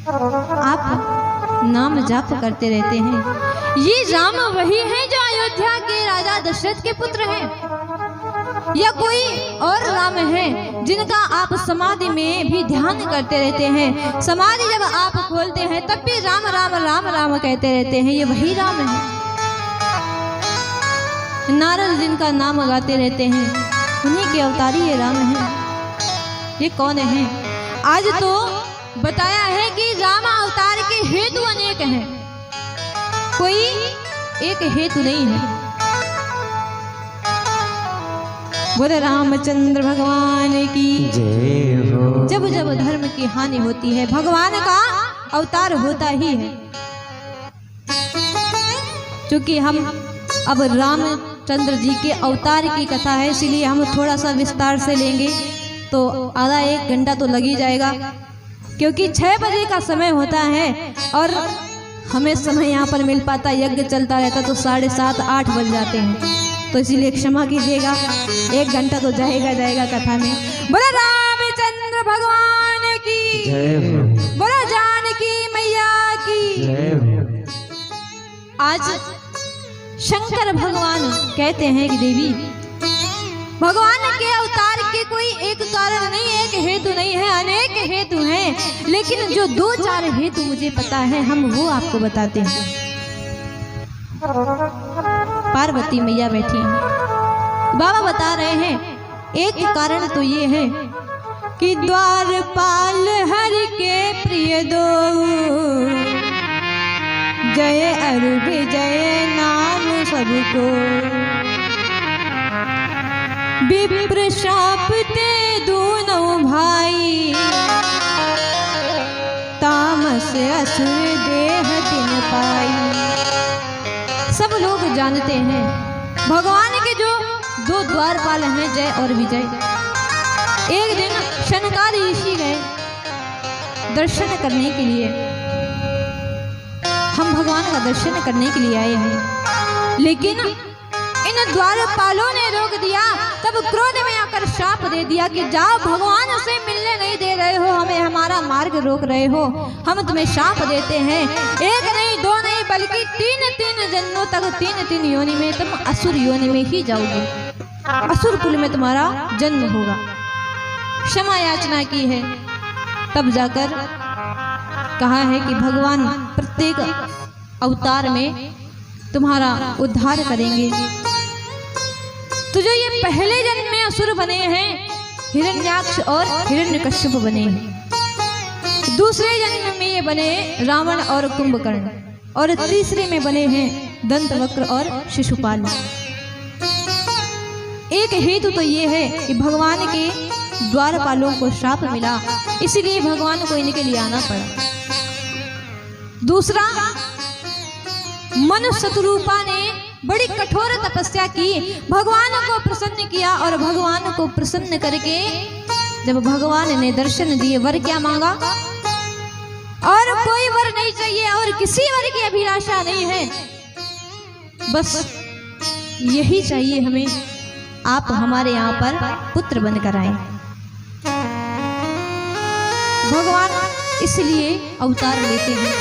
आप नाम जाप करते रहते हैं। ये राम वही हैं जो अयोध्या के राजा दशरथ के पुत्र हैं, या कोई और राम है जिनका आप समाधि में भी ध्यान करते रहते हैं? समाधि जब आप खोलते हैं तब भी राम राम राम राम कहते रहते हैं, ये वही राम है। नारद जिनका नाम गाते रहते हैं, उन्हीं के अवतारी ये राम है। ये कौन है? आज तो बताया है कि राम अवतार के हेतु अनेक हैं, कोई एक हेतु नहीं है। बोले रामचंद्र भगवान की जय हो। जब जब धर्म की हानि होती है, भगवान का अवतार होता ही है। क्योंकि हम अब रामचंद्र जी के अवतार की कथा है, इसलिए हम थोड़ा सा विस्तार से लेंगे तो आधा एक घंटा तो लग ही जाएगा, क्योंकि 6 बजे का समय होता है और हमें समय यहाँ पर मिल पाता, यज्ञ चलता रहता तो 7:30 8 बज जाते हैं। तो इसीलिए क्षमा कीजिएगा, 1 घंटा तो जाएगा कथा में। बोला रामचंद्र भगवान की जय हो। बोला जानकी मैया की जय हो। आज शंकर भगवान कहते हैं कि देवी, भगवान के अवतार के कोई एक कारण नहीं, एक हेतु नहीं है, अनेक हेतु हैं, लेकिन जो 2-4 हेतु मुझे पता है हम वो आपको बताते हैं। पार्वती मैया बैठी हैं, बाबा बता रहे हैं एक कारण तो ये है कि द्वारपाल हरि के प्रिय दो, जय अरु विजय नाम सबको, विप्र शाप ते दोनों भाई, तामस असुर देह दिन पाई। सब लोग जानते हैं भगवान के जो 2 द्वारपाल हैं, जय और विजय। एक दिन शनकादि ऋषि गए दर्शन करने के लिए, हम भगवान का दर्शन करने के लिए आए हैं, लेकिन इन द्वारपालों ने रोक दिया। तब क्रोध में आकर शाप दे दिया कि जाओ, भगवान से मिलने नहीं दे रहे हो, हमें हमारा मार्ग रोक रहे हो, हम तुम्हें शाप देते हैं। 1 नहीं 2 नहीं बल्कि 3 जन्मों तक 3 योनि में तुम असुर योनि में ही जाओगे, असुर कुल में तुम्हारा जन्म होगा। क्षमा याचना की है, तब जाकर कहा है कि भगवान प्रत्येक अवतार में तुम्हारा उद्धार करेंगे। तो जो ये पहले जन्म में असुर बने हैं, हिरण्याक्ष और हिरण्यकश्यप बने हैं। दूसरे जन्म में ये बने रावण और कुंभकर्ण, और तीसरे में बने हैं दंतवक्र और शिशुपाल। एक हेतु तो ये है कि भगवान के द्वारपालों को श्राप मिला, इसलिए भगवान को इनके लिए आना पड़ा। दूसरा, मनु शतरूपा ने बड़ी कठोर तपस्या की, भगवान को प्रसन्न किया, और भगवान को प्रसन्न करके जब भगवान ने दर्शन दिए, वर क्या मांगा? और कोई वर नहीं चाहिए और किसी वर की अभिलाषा नहीं है, बस यही चाहिए हमें, आप हमारे यहाँ पर पुत्र बनकर आए। भगवान इसलिए अवतार लेते हैं,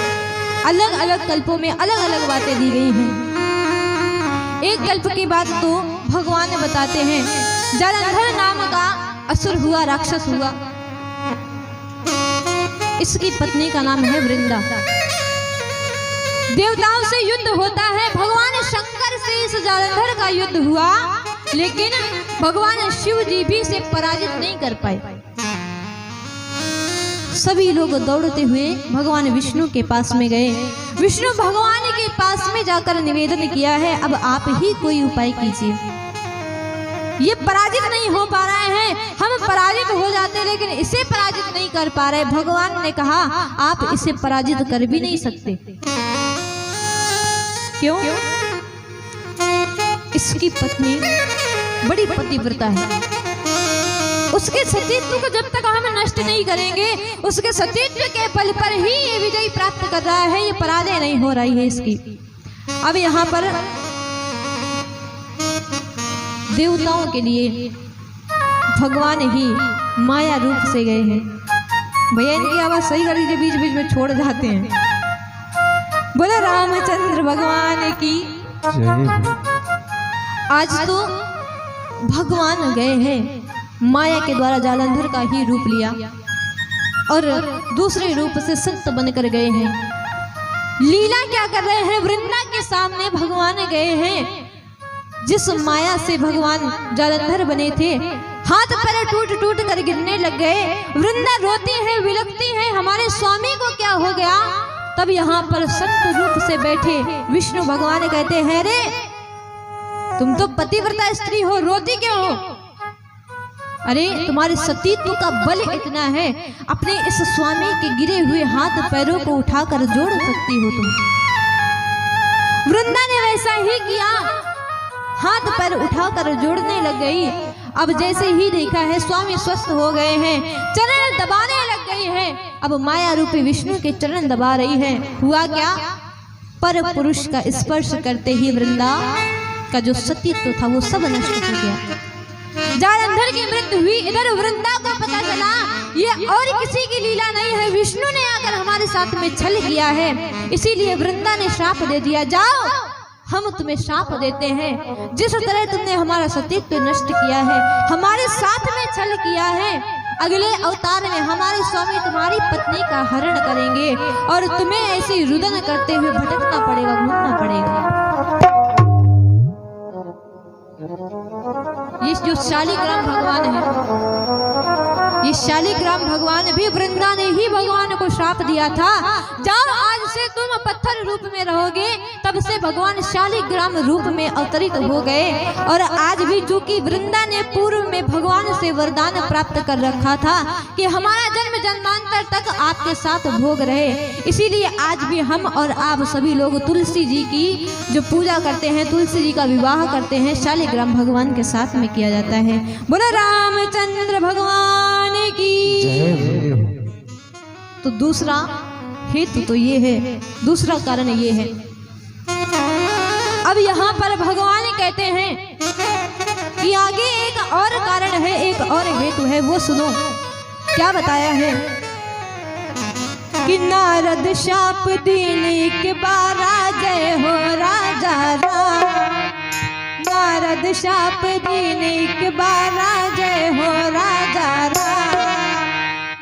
अलग अलग कल्पों में अलग अलग बातें दी गई हैं। एक कल्प की बात तो भगवान बताते हैं, जलंधर नाम का असुर हुआ, राक्षस हुआ, इसकी पत्नी का नाम है वृंदा। देवताओं से युद्ध होता है, भगवान शंकर से इस जलंधर का युद्ध हुआ, लेकिन भगवान शिव जी भी इसे पराजित नहीं कर पाए। सभी लोग दौड़ते हुए भगवान विष्णु के पास में गए। विष्णु भगवान के पास में जाकर निवेदन किया है, अब आप ही कोई उपाय कीजिए, ये पराजित नहीं हो पा रहे हैं, हम पराजित हो जाते लेकिन इसे पराजित नहीं कर पा रहे। भगवान ने कहा आप इसे पराजित कर भी नहीं सकते। क्यों? इसकी पत्नी बड़ी पतिव्रता है, उसके सतीत्व को जब तक हम नष्ट नहीं करेंगे, उसके सतीत्व के बल पर ही ये विजय प्राप्त कर रहा है, ये पराजय नहीं हो रही है इसकी। अब यहाँ पर देवताओं के लिए भगवान ही माया रूप से गए हैं। भैया इनकी आवाज सही कर दीजिए, बीच बीच में छोड़ जाते हैं। बोले रामचंद्र भगवान की। आज तो भगवान गए हैं, माया के द्वारा जालंधर का ही रूप लिया और दूसरे रूप से संत बनकर गए हैं। लीला क्या कर रहे हैं? वृंदा के सामने भगवान गए हैं। जिस माया से भगवान जालंधर बने थे, हाथ पैर टूट टूट कर गिरने लग गए। वृंदा रोती है, विलखती है, हमारे स्वामी को क्या हो गया? तब यहाँ पर संत रूप से बैठे विष्णु भगवान कहते हैं, रे तुम तो पतिव्रता स्त्री हो, रोती क्यों हो? अरे तुम्हारे सतीत्व का बल इतना है, अपने इस स्वामी के गिरे हुए हाथ पैरों को उठाकर जोड़ सकती हो तुम। वृंदा ने वैसा ही किया, हाथ पैर उठाकर जोड़ने लग गई। अब जैसे ही देखा है स्वामी स्वस्थ हो गए हैं, चरण दबाने लग गई है। अब माया रूपी विष्णु के चरण दबा रही है। हुआ क्या? पर पुरुष का स्पर्श करते ही वृंदा का जो सतीत्व था वो सब नष्ट हो गया। जालंधर की मृत्यु हुई। इधर वृंदा को पता चला ये और किसी की लीला नहीं है, विष्णु ने आकर हमारे साथ में छल किया है। इसीलिए वृंदा ने श्राप दे दिया, जाओ हम तुम्हें श्राप देते हैं। जिस तरह तुमने हमारा सतीत्व नष्ट किया है, हमारे साथ में छल किया है, अगले अवतार में हमारे स्वामी तुम्हारी पत्नी का हरण करेंगे और तुम्हें ऐसे रुदन करते हुए भटकना पड़ेगा, घूमना पड़ेगा। ये जो शालिग्राम भगवान है, ये शालिग्राम भगवान भी वृंदा ने ही भगवान को श्राप दिया था, जाओ आज से तुम पत्थर रूप में रहोगे। तब से भगवान शालिग्राम रूप में अवतरित हो गए। और आज भी चूंकि वृंदा ने पूर्व में भगवान से वरदान प्राप्त कर रखा था कि हमारा जन्म जन्मांतर तक आपके साथ भोग रहे, इसीलिए आज भी हम और आप सभी लोग तुलसी जी की जो पूजा करते हैं, तुलसी जी का विवाह करते हैं, शालिग्राम भगवान के साथ में किया जाता है। बोलो रामचंद्र भगवान की। तो दूसरा हेतु तो ये है, दूसरा कारण ये है। अब यहाँ पर भगवान कहते हैं कि आगे एक और कारण है, एक और हेतु है, वो सुनो क्या बताया है कि नारद शाप दीनी के बारा जय हो राजा राम। नारद शाप दीनी के बारा जय हो राजा राम।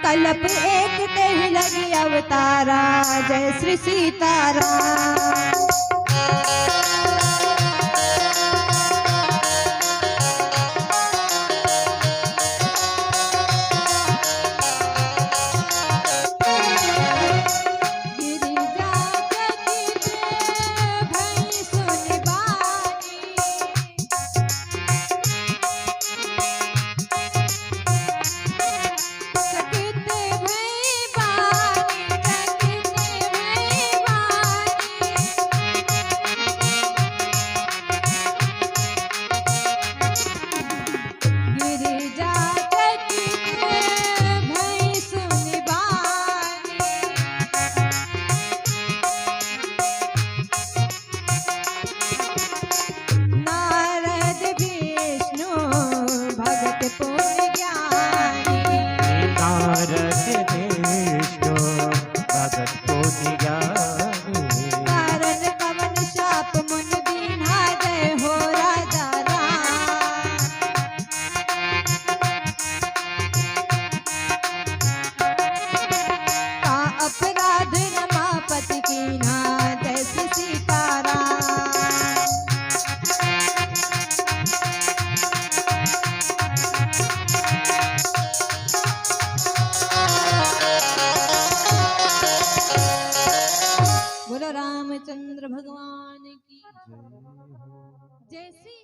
कल्प एक ते लगी अवतारा जय श्री सीताराम। रामचंद्र भगवान की जैसी